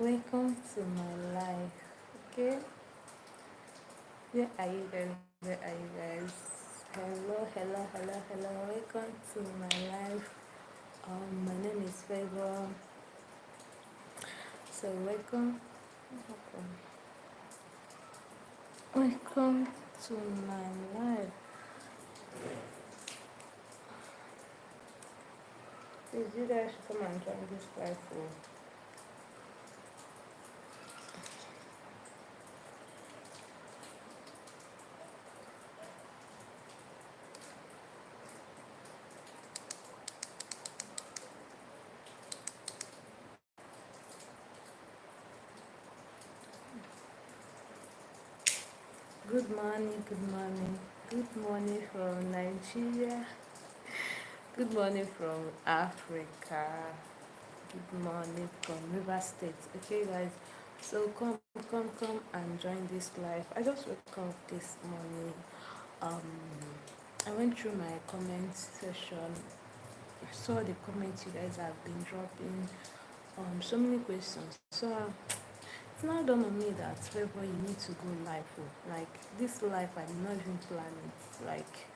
Welcome to my life. Okay, where are you guys? Where are you guys? Hello, hello, hello, hello. Welcome to my life. My name is Favor. So welcome to my life. Please, you guys should come and join this life. Oh. Good morning, good morning, good morning from Nigeria. Good morning from Africa. Good morning from River State. Okay, guys. So come and join this live. I just woke up this morning. Um, I went through my comment section. I saw the comments you guys have been dropping. So many questions. So it's now done on me that wherever you need to go live. Oh. Like this life, I did not even plan it. Like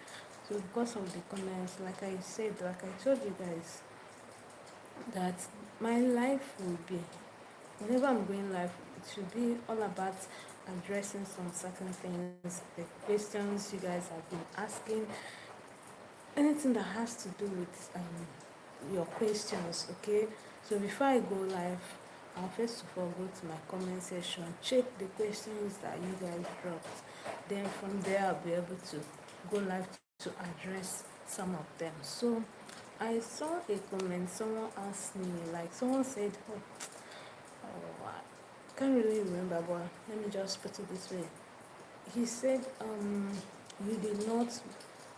so because of the comments, like I said, like I told you guys, that my life will be whenever I'm going live, it should be all about addressing some certain things, the questions you guys have been asking, anything that has to do with your questions. Okay, so before I go live, I'll first of all go to my comment section, check the questions that you guys dropped, then from there I'll be able to go live to address some of them. So I saw a comment, someone asked me, like someone said, oh, I can't really remember, but let me just put it this way. He said, you did not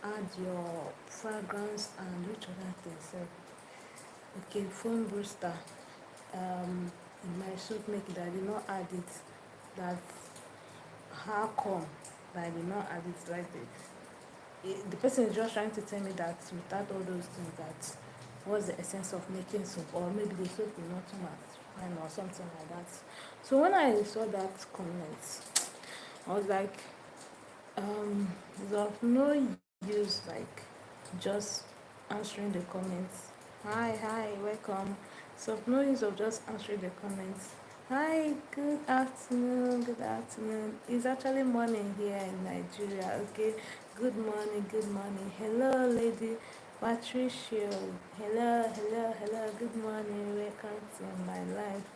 add your fragrance and which other things. So, okay, phone booster. In my soap making, that I did not add it. That how come that I did not add it like the person is just trying to tell me that without all those things, that what's the essence of making soap, or maybe the soap will not come out fine or something like that. So when I saw that comment, I was like, it's of no use like just answering the comments. Hi, welcome. So of no use of just answering the comments. Hi, good afternoon. It's actually morning here in Nigeria, okay? Good morning. Hello, lady Patricia. Hello, good morning. Welcome to my life.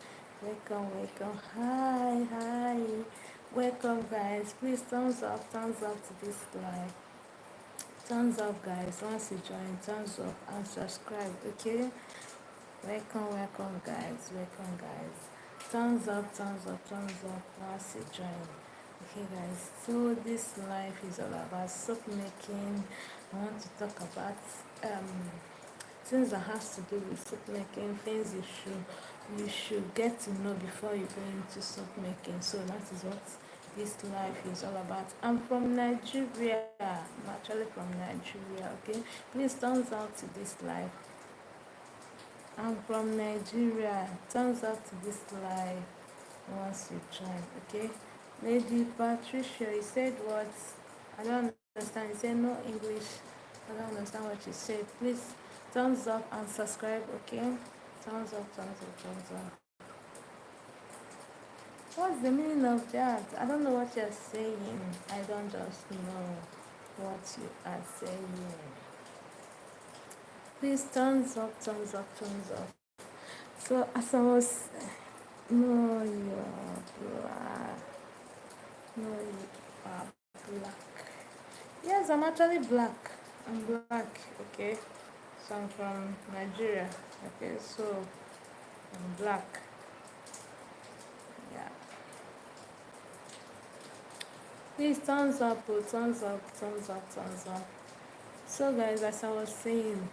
Welcome. Hi. Welcome, guys. Please thumbs up to this live. Thumbs up, guys. Once you join, thumbs up and subscribe, okay? Welcome, guys. Thumbs up once you join. Okay, guys. So this life is all about soap making. I want to talk about things that has to do with soap making, things you should get to know before you go into soap making. So that is what this life is all about. I'm from Nigeria. I'm actually from Nigeria, okay? Please thumbs up to this life. I'm from Nigeria. Thumbs up to this live once you join, okay? Lady Patricia, you said what? I don't understand. You said no English. I don't understand what you said. Please thumbs up and subscribe, okay? Thumbs up. What's the meaning of that? I don't know what you're saying. I don't just know what you are saying. Please thumbs up. So as I was, no, you're black. No, you are black. Yes, I'm actually black. I'm black, okay? So I'm from Nigeria, okay? So I'm black, yeah. Please thumbs up. So guys, as I was saying,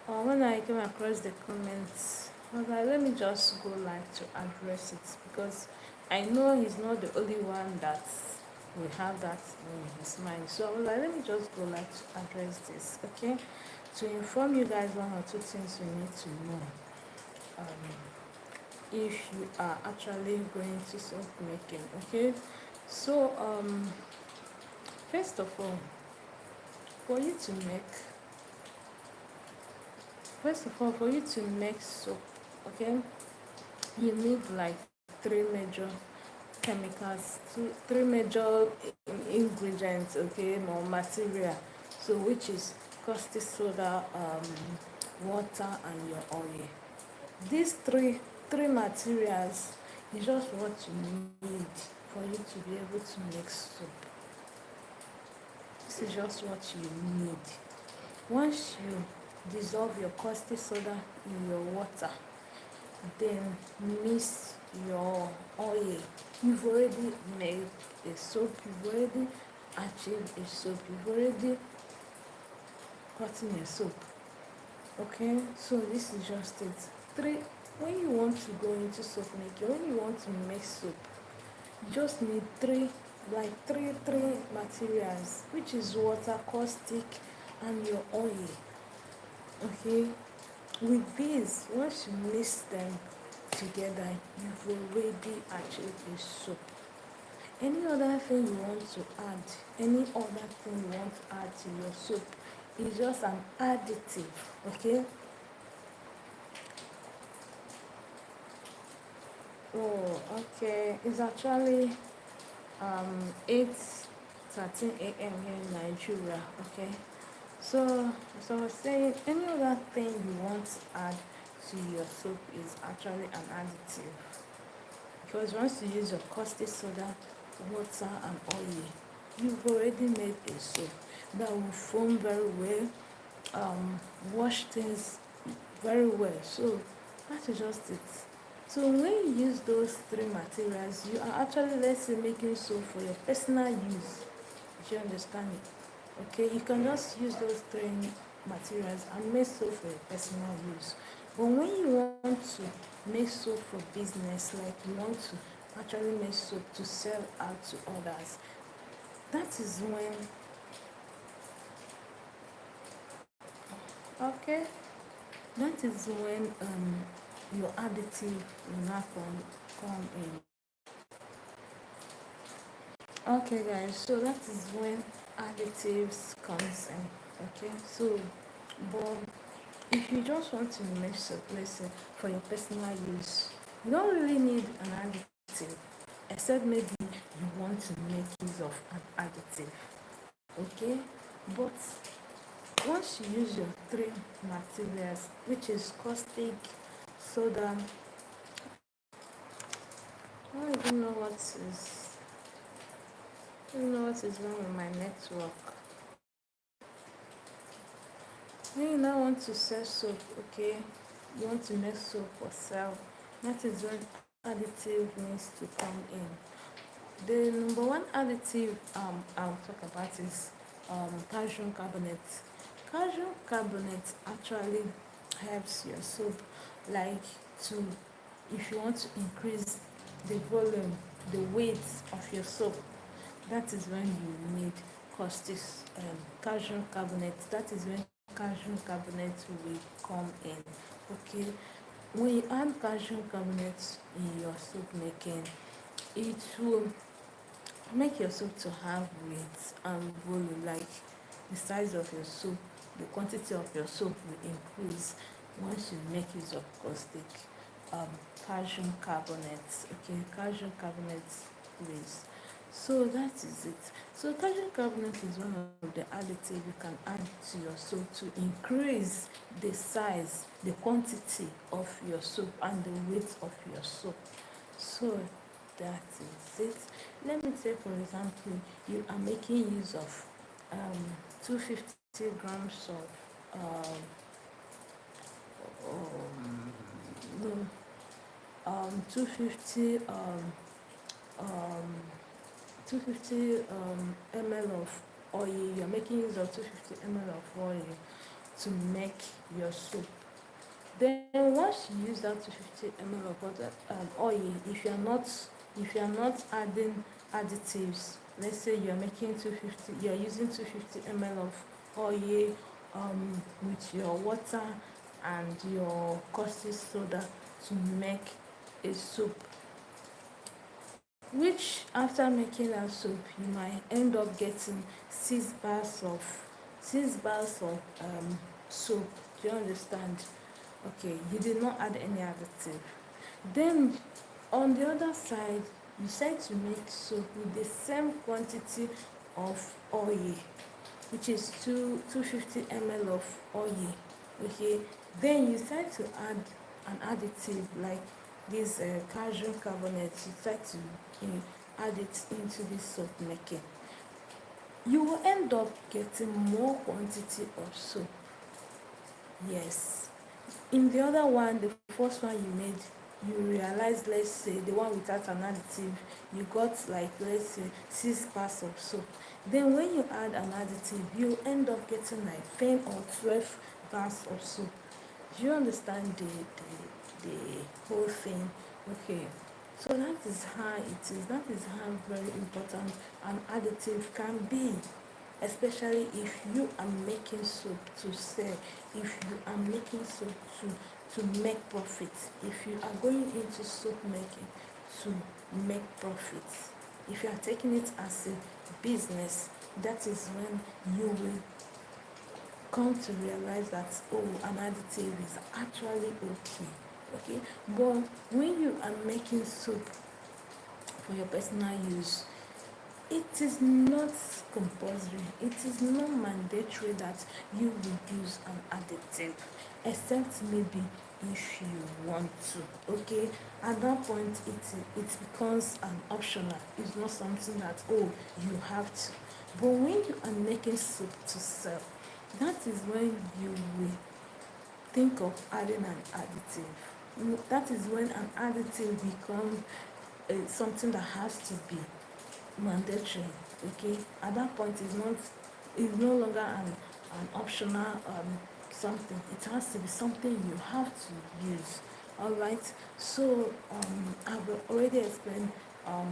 when I came across the comments, I was like, let me just go live to address it, because I know he's not the only one that will have that in his mind. So I was like, let me just go live to address this, okay? To inform you guys one or two things you need to know. Um, if you are actually going to soap making. Okay, so first of all, for you to make for you to make soap, okay, you need like three major chemicals, three major ingredients, okay, or material. So which is caustic soda, water, and your oil. These three materials is just what you need for you to be able to make soup. This is just what you need. Once you dissolve your caustic soda in your water, then mix your oil. You've already made a soap, you've already achieved a soap, you've already gotten a soap. Okay, so this is just it. Three, when you want to go into soap making, when you want to make soap, you just need three materials, which is water, caustic, and your oil. Okay, with these, once you mix them together, you've already achieved a soap. Any other thing you want to add, any other thing you want to add to your soup is just an additive. Okay, oh okay, it's actually 8:13 a.m. here in Nigeria. Okay, so I was saying, any other thing you want to add to your soup is actually an additive, because once you use your caustic soda, water, and oil, you've already made a soap that will foam very well, wash things very well. So that is just it. So when you use those three materials, you are actually, let's say, making soap for your personal use. Do you understand it? Okay, you can just use those three materials and make soap for your personal use. But when you want to make soap for business, like you want to actually make soap to sell out to others, that is when, okay, that is when your additive will not come in. Okay guys, so that is when additives comes in. Okay, so but if you just want to make soap, let's say, for your personal use, you don't really need an additive, except maybe you want to make use of an additive. Okay, but once you use your three materials, which is caustic soda, I don't even know what is wrong with my network. When you now want to sell soap, okay, you want to make soap or sell, that is when additive needs to come in. The number one additive I'll talk about is calcium carbonate. Calcium carbonate actually helps your soap, like, to, if you want to increase the volume, the weight of your soap, that is when you need caustic calcium carbonate. That is when calcium carbonate will come in. Okay, when you add calcium carbonate in your soap making, it will make your soap to have weight and volume, like the size of your soap, the quantity of your soap will increase once you make use of caustic calcium carbonate. Okay, calcium carbonate ways. So that is it. So calcium carbonate is one of the additives you can add to your soap to increase the size, the quantity of your soap, and the weight of your soap. So that is it. Let me say, for example, you are making use of 250 grams of no, 250 ml of oil. You're making use of 250 ml of oil to make your soup. Then once you use that 250 ml of water, oil, if you are not adding additives, let's say you're using 250 ml of oil with your water and your caustic soda to make a soup, which after making that soup you might end up getting 6 bars of soup. Do you understand? Okay, you did not add any additive. Then on the other side, you decide to make soup with the same quantity of oil, which is 250 ml of oil. Okay, then you decide to add an additive like this calcium carbonate. You decide to add it into this soap making. You will end up getting more quantity of soap. Yes. In the other one, the first one you made, you realize, let's say the one without an additive, you got like, let's say 6 parts of soap. Then when you add an additive, you end up getting like 10 or 12 bars of soap. Do you understand the whole thing? Okay, so that is how it is. That is how very important an additive can be, especially if you are making soap to sell, if you are making soap to make profits, if you are going into soap making to make profits, if you are taking it as a business, that is when you will come to realize that, oh, an additive is actually okay. But when you are making soap for your personal use, it is not compulsory, it is not mandatory that you will use an additive, except maybe if you want to. Okay, at that point it becomes an optional. It's not something that, oh, you have to. But when you are making soup to sell, that is when you will think of adding an additive. That is when an additive becomes something that has to be mandatory. Okay, at that point it's no longer an optional something. It has to be something you have to use. All right, so I've already explained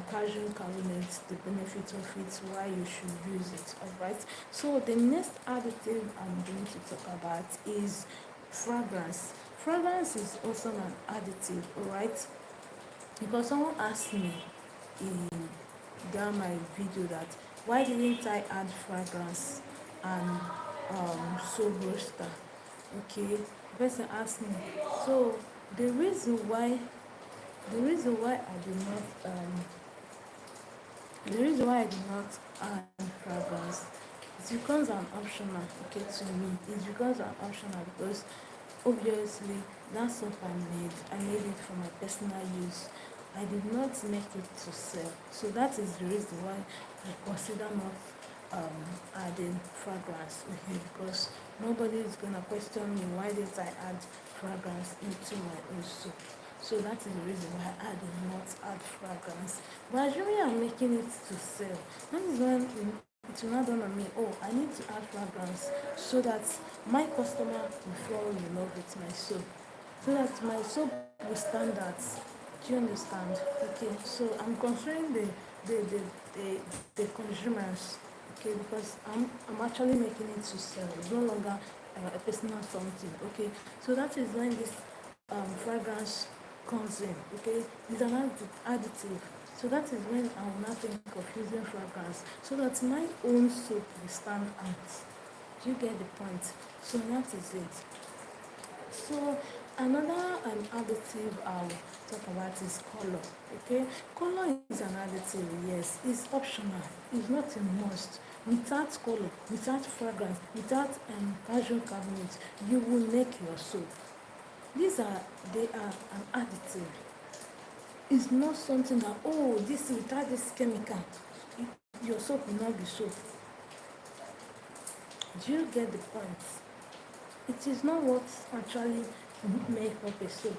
calcium carbonate, the benefit of it, why you should use it. All right, so the next additive I'm going to talk about is fragrance. Fragrance is also an additive. All right, because someone asked me in my video that why didn't I add fragrance and soap roaster. Okay, the person asked me. So the reason why I did not add fragrance, it becomes an optional. Okay, to me it becomes an optional because obviously that soap I made it for my personal use. I did not make it to sell. So that is the reason why I consider not adding fragrance here, because nobody is going to question me why did I add fragrance into my own soup. So that is the reason why I did not add fragrance. But assuming I'm making it to sell, that is when it will not dawn on me, oh, I need to add fragrance so that my customer will fall in love with my soap, so that my soap will stand out. Do you understand? Okay, so I'm considering the consumers. Okay, because I'm actually making it to sell. It's no longer a personal something. Okay, so that is when this fragrance comes in. Okay, it's an additive. So that is when I will not think of using fragrance, so that my own soap will stand out. Do you get the point? So that is it. So another additive I'll talk about is color. Okay, color is an additive. Yes, it's optional. It's not a must. Without color, without fragrance, without calcium carbonate, you will make your soap. They are an additive. It's not something that, oh, this without this chemical, your soap will not be soap. Do you get the point? It is not what actually make up a soap.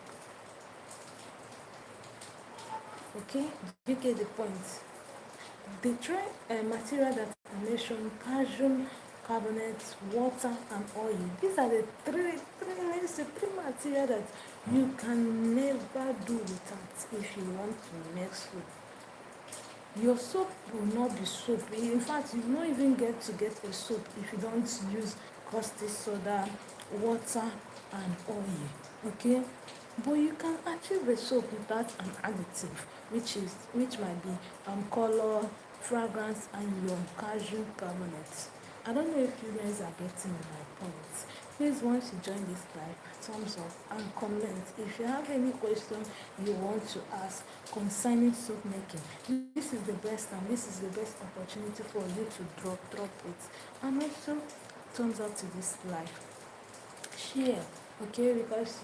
Okay, do you get the point? The three material that I mentioned: calcium carbonate, water, and oil. These are the three material that you can never do without if you want to make soap. Your soap will not be soap. In fact, you won't even get a soap if you don't use caustic soda, water, and oil. Okay, But you can achieve a soap without an additive, which might be color, fragrance, and your calcium carbonate. I don't know if you guys are getting my point. Please, once you join this live, thumbs up and comment. If you have any question you want to ask concerning soap making, this is the best time. This is the best opportunity for you to drop it. And also, thumbs up to this live. Share, okay, because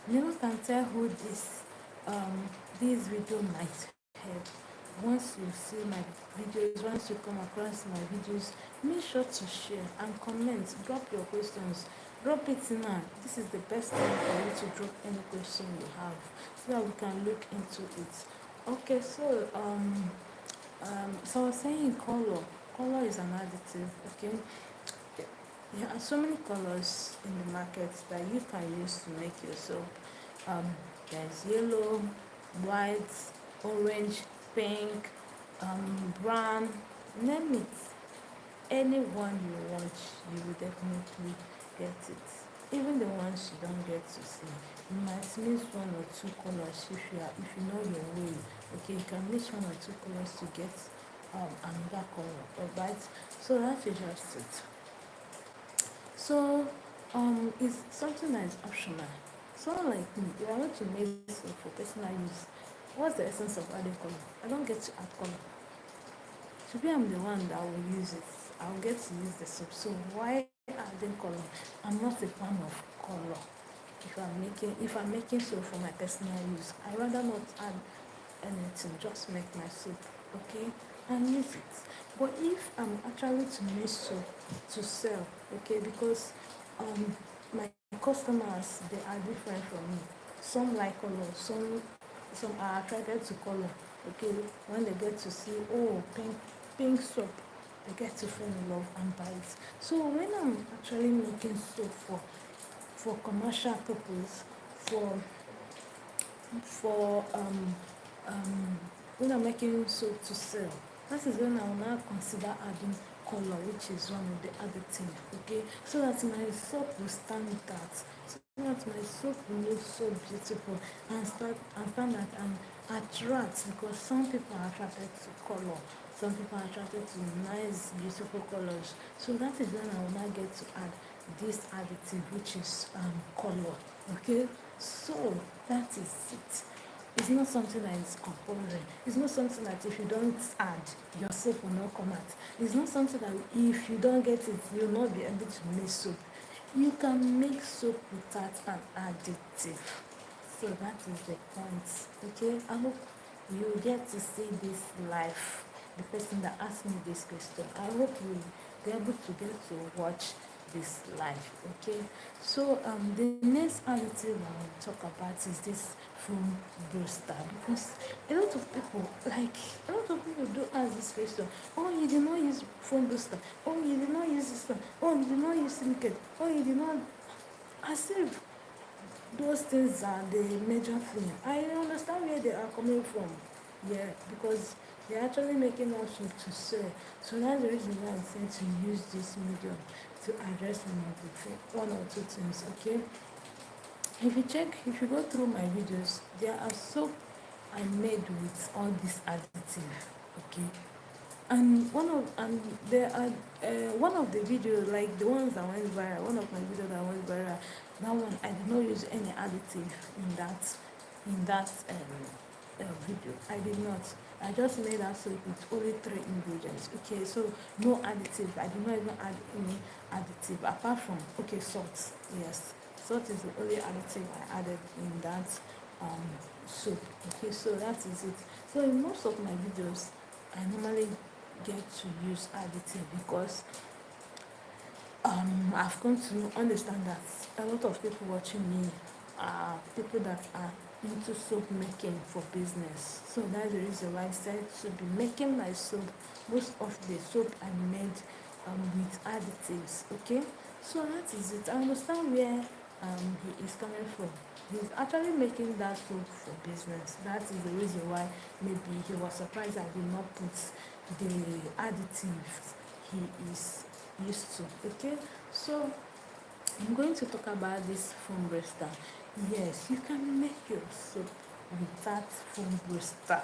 you never can tell who this video might help. Once you see my videos, once you come across my videos, make sure to share and comment. Drop your questions. Drop it now. This is the best time for you to drop any question you have, so that we can look into it. Okay, so I was saying color. Color is an additive, okay? There are so many colors in the market that you can use to make your soap. There's yellow, white, orange, pink, brown, name it. Any one you want, you will definitely get it. Even the ones you don't get to see, you might miss one or two colors if you know your way. Okay, you can miss one or two colors to get another color. Alright, so that is just it. So it's something that is optional. Someone like me, if I want to make soap for personal use, what's the essence of adding color? I don't get to add color. To be I'm the one that will use it. I'll get to use the soap. So why adding color? I'm not a fan of color. If I'm making soap for my personal use, I rather not add anything, just make my soap, okay, and use it. But if I'm actually to make soap to sell, okay, because my customers, they are different from me. Some like color, some are attracted to color, okay. When they get to see, oh, pink soap, they get to fall in love and buy it. So when I'm actually making soap for commercial purpose, for when I'm making soap to sell, that is when I will now consider adding color, which is one of the additive, okay, so that my soap will stand out, so that my soap will look so beautiful and stand out and attract, because some people are attracted to color, some people are attracted to nice beautiful colors. So that is when I will now get to add this additive, which is color, okay. So that is it. It's not something that is compulsory. It's not something that if you don't add, your soap will not come out. It's not something that if you don't get it, you'll not be able to make soap. You can make soap without an additive. So that is the point. Okay, I hope you get to see this live. The person that asked me this question, I hope you be able to get to watch this live. Okay, so the next additive I will talk about is this foam booster, because a lot of people do ask this question. Oh, you did not use foam booster. Oh, you did not use this one. Oh, you did not use silicate. Oh, you did not, as if those things are the major thing. I understand where they are coming from. Yeah, because they're actually making us to sell. So that's the reason why I'm saying to use this medium to address one or two things, okay? If you go through my videos, there are soap I made with all this additive, okay? And one of the videos, like the ones that went viral, one of my videos that went viral, that one I did not use any additive in that video. I did not. I just made that soap with only 3 ingredients. Okay, so no additive. I did not even add any additive apart from salt. Yes, salt is the only additive I added in that soap. Okay, so that is it. So in most of my videos, I normally get to use additive because I've come to understand that a lot of people watching me are people that are into soap making for business. So that's the reason why I decided to be making my soap, most of the soap I made with additives. Okay, so that is it. I understand where he is coming from. He's actually making that soap for business. That is the reason why maybe he was surprised I did not put the additives he is used to. Okay, so I'm going to talk about this foam rester. Yes, you can make your soap without foam booster.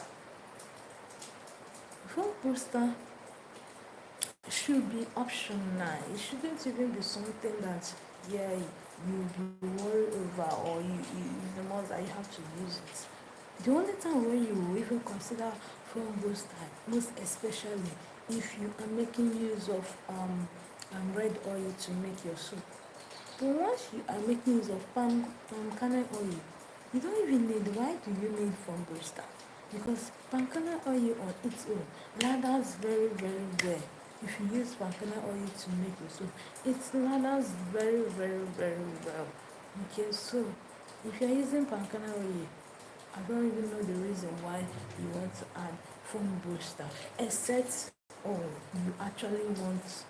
Foam booster should be optional. It shouldn't even be something that, yeah, you be worried over, or you the most that you have to use it. The only time when you will even consider foam booster, most especially if you are making use of red oil to make your soap. But once you are making use of palm kernel oil, you don't even need. Why do you need foam booster? Because palm kernel oil on its own lathers very very well. If you use palm kernel oil to make your soap, it lathers very very very well. Okay, so if you're using palm kernel oil, I don't even know the reason why you want to add foam booster, except, oh, you actually want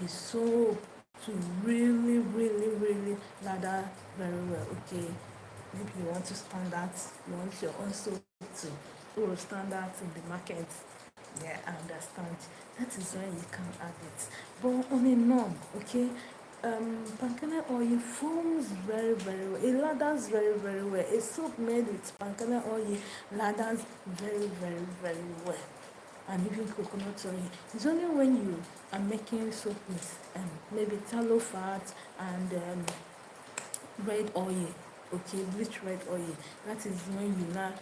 the soap to really, really, really lather very well. Okay, maybe you want to stand out, you want your own soap to stand out in the market. Yeah, I understand. That is when you can add it. But on a norm, okay, palm kernel oil foams very, very well. It lathers very, very well. A soap made with palm kernel oil lathers very, very, very well. And even coconut oil. It's only when you are making soap with maybe tallow fat and red oil, okay, bleach red oil. That is when you now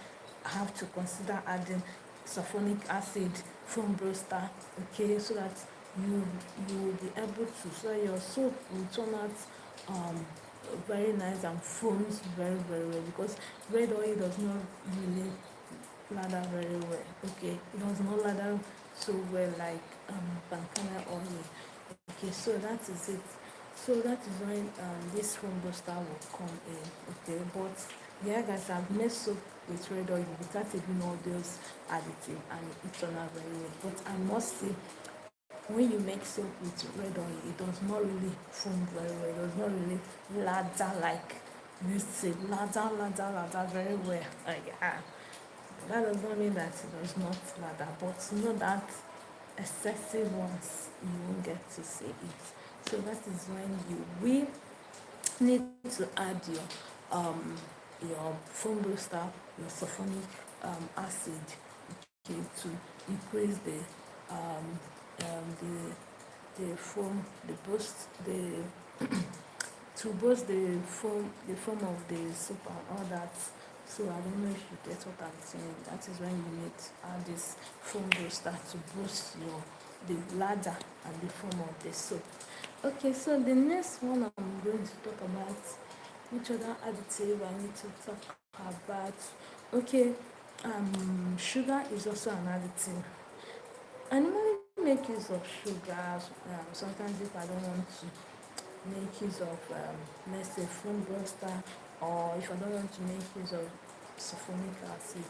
have to consider adding sulfonic acid foam booster, okay, so that you will be able to, so your soap will turn out very nice and foams very very well, because red oil does not really lather very well. Okay, it does not lather so well like palm kernel oil. Okay, so that is it. So that is when this foam booster will come in. Okay, but yeah, guys, I've made soap with red oil without even all those additives, and it turned out very well. But I must say, when you make soap with red oil, it does not really foam very well. It does not really lather like you say, lather very well. Yeah. That does not mean that it does not lather, but you know that excessive ones, you won't get to see it. So that is when you will need to add your foam booster, your sulfonic acid, okay, to increase um, the foam, the boost, the to boost the foam of the soup and all that. So I don't know if you get what I'm saying. That is when you need to add this foam booster to boost the lather and the foam of the soup. Okay, so the next one I'm going to talk about, which other additive I need to talk about. Okay, sugar is also an additive. I normally make use of sugar. Sometimes if I don't want to make use of, let's say, foam booster, or if I don't want to make use of sulfonic acid,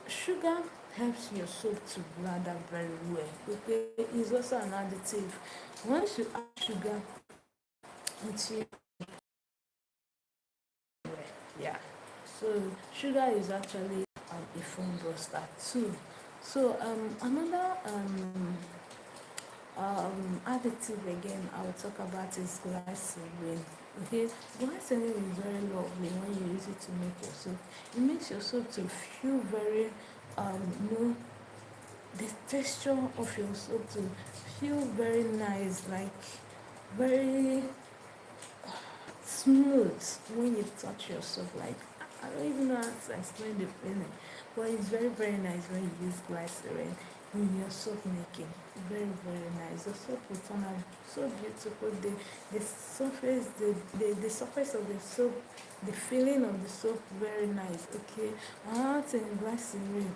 sugar helps your soap to lather very well. Okay, it's also an additive. Once you add sugar into, yeah, so sugar is actually a foam booster too. So another additive again I will talk about is glycerin. Okay, glycerin is very lovely when you use it to make your soap. It makes your soap to feel very, you know, the texture of your soap to feel very nice, like very smooth when you touch your soap. Like, I don't even know how to explain the feeling, but it's very very nice when you use glycerin in your soap making. Very very nice. The soap will turn out so beautiful. The surface, the surface of the soap, the feeling of the soap, very nice. Okay, another thing, glycerin.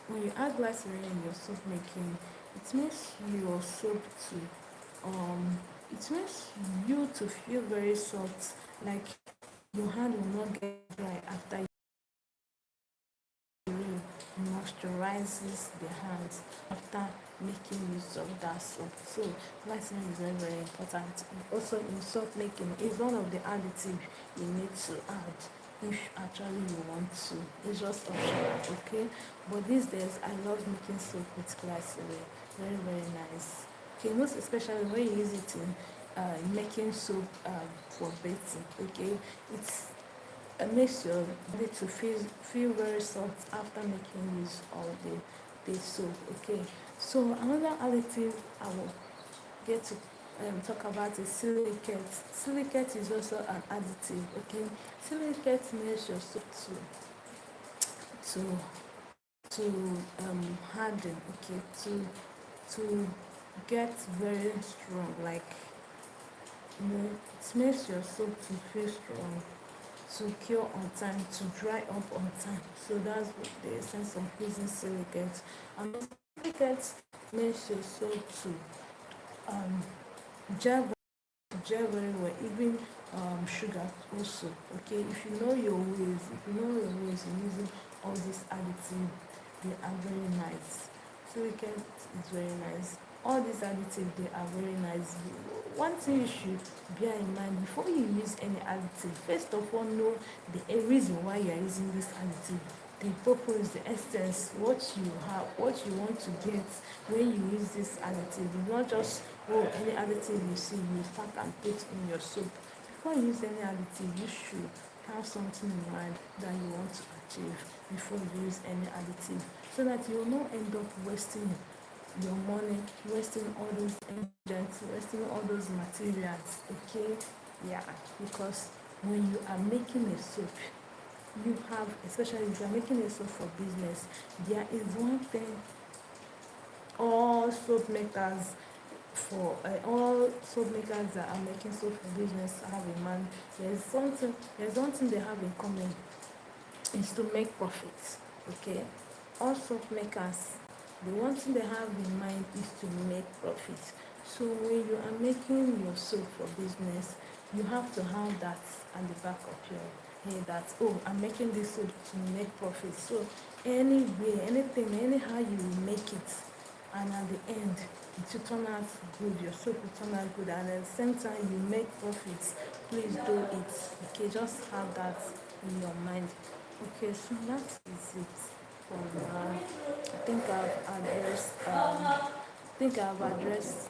When you add glycerin in your soap making, it makes your soap to it makes you to feel very soft, like your hand will not get dry after you moisturizes the hands after making use of that soap. So glycerin is very very important. Also in soap making, it's one of the additives you need to add if actually you want to. It's just optional, okay? But these days I love making soap with glycerin. Very very nice. Okay, most especially when you use it making soap for bathing. Okay, it's makes your body to feel very soft after making use of the soap. Okay, so another additive I will get to talk about is silicate. Silicate is also an additive. Okay, silicate makes your soap to to harden. Okay, to get very strong, like it makes your soap to feel strong, to cure on time, to dry up on time. So that's what the essence of using silicate. And silicate makes your soap to um, gel very well, even sugar also. Okay, if you know your ways, in using all these additives, they are very nice. Silicate is very nice. All these additives, they are very nice. One thing you should bear in mind before you use any additive, first of all, know the reason why you are using this additive, the purpose, the essence, what you have, what you want to get when you use this additive. It's not just any additive you see, you start and put in your soap. Before you use any additive, you should have something in mind that you want to achieve before you use any additive, so that you will not end up wasting your money, wasting all those ingredients, wasting all those materials. Okay, yeah, because when you are making a soap, you have, especially if you are making a soap for business, there is one thing all soap makers all soap makers that are making soap for business have in mind. There's one thing they have in common, is to make profits. Okay, all soap makers, the one thing they have in mind is to make profits. So when you are making your soap for business, you have to have that at the back of your head, that I'm making this soap to make profits. So anyway, anything, anyhow you will make it, and at the end it will turn out good, your soap will turn out good, and at the same time you make profits. Please do it. Okay, just have that in your mind. Okay, so that is it for now. I think I've addressed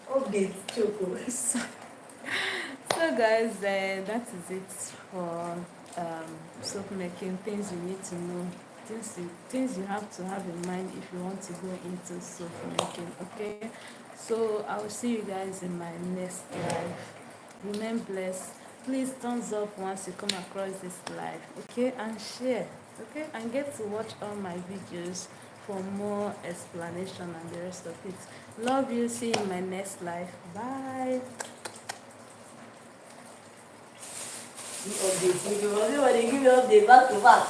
Update Choco. so guys, that is it for soap making. Things you need to know, things you have to have in mind if you want to go into soap making. Okay, so I will see you guys in my next live. Remain blessed. Please thumbs up once you come across this live. Okay, and share. Okay, and get to watch all my videos for more explanation and the rest of it. Love you. See you in my next live. Bye. The update. If you want, they give you update back to back.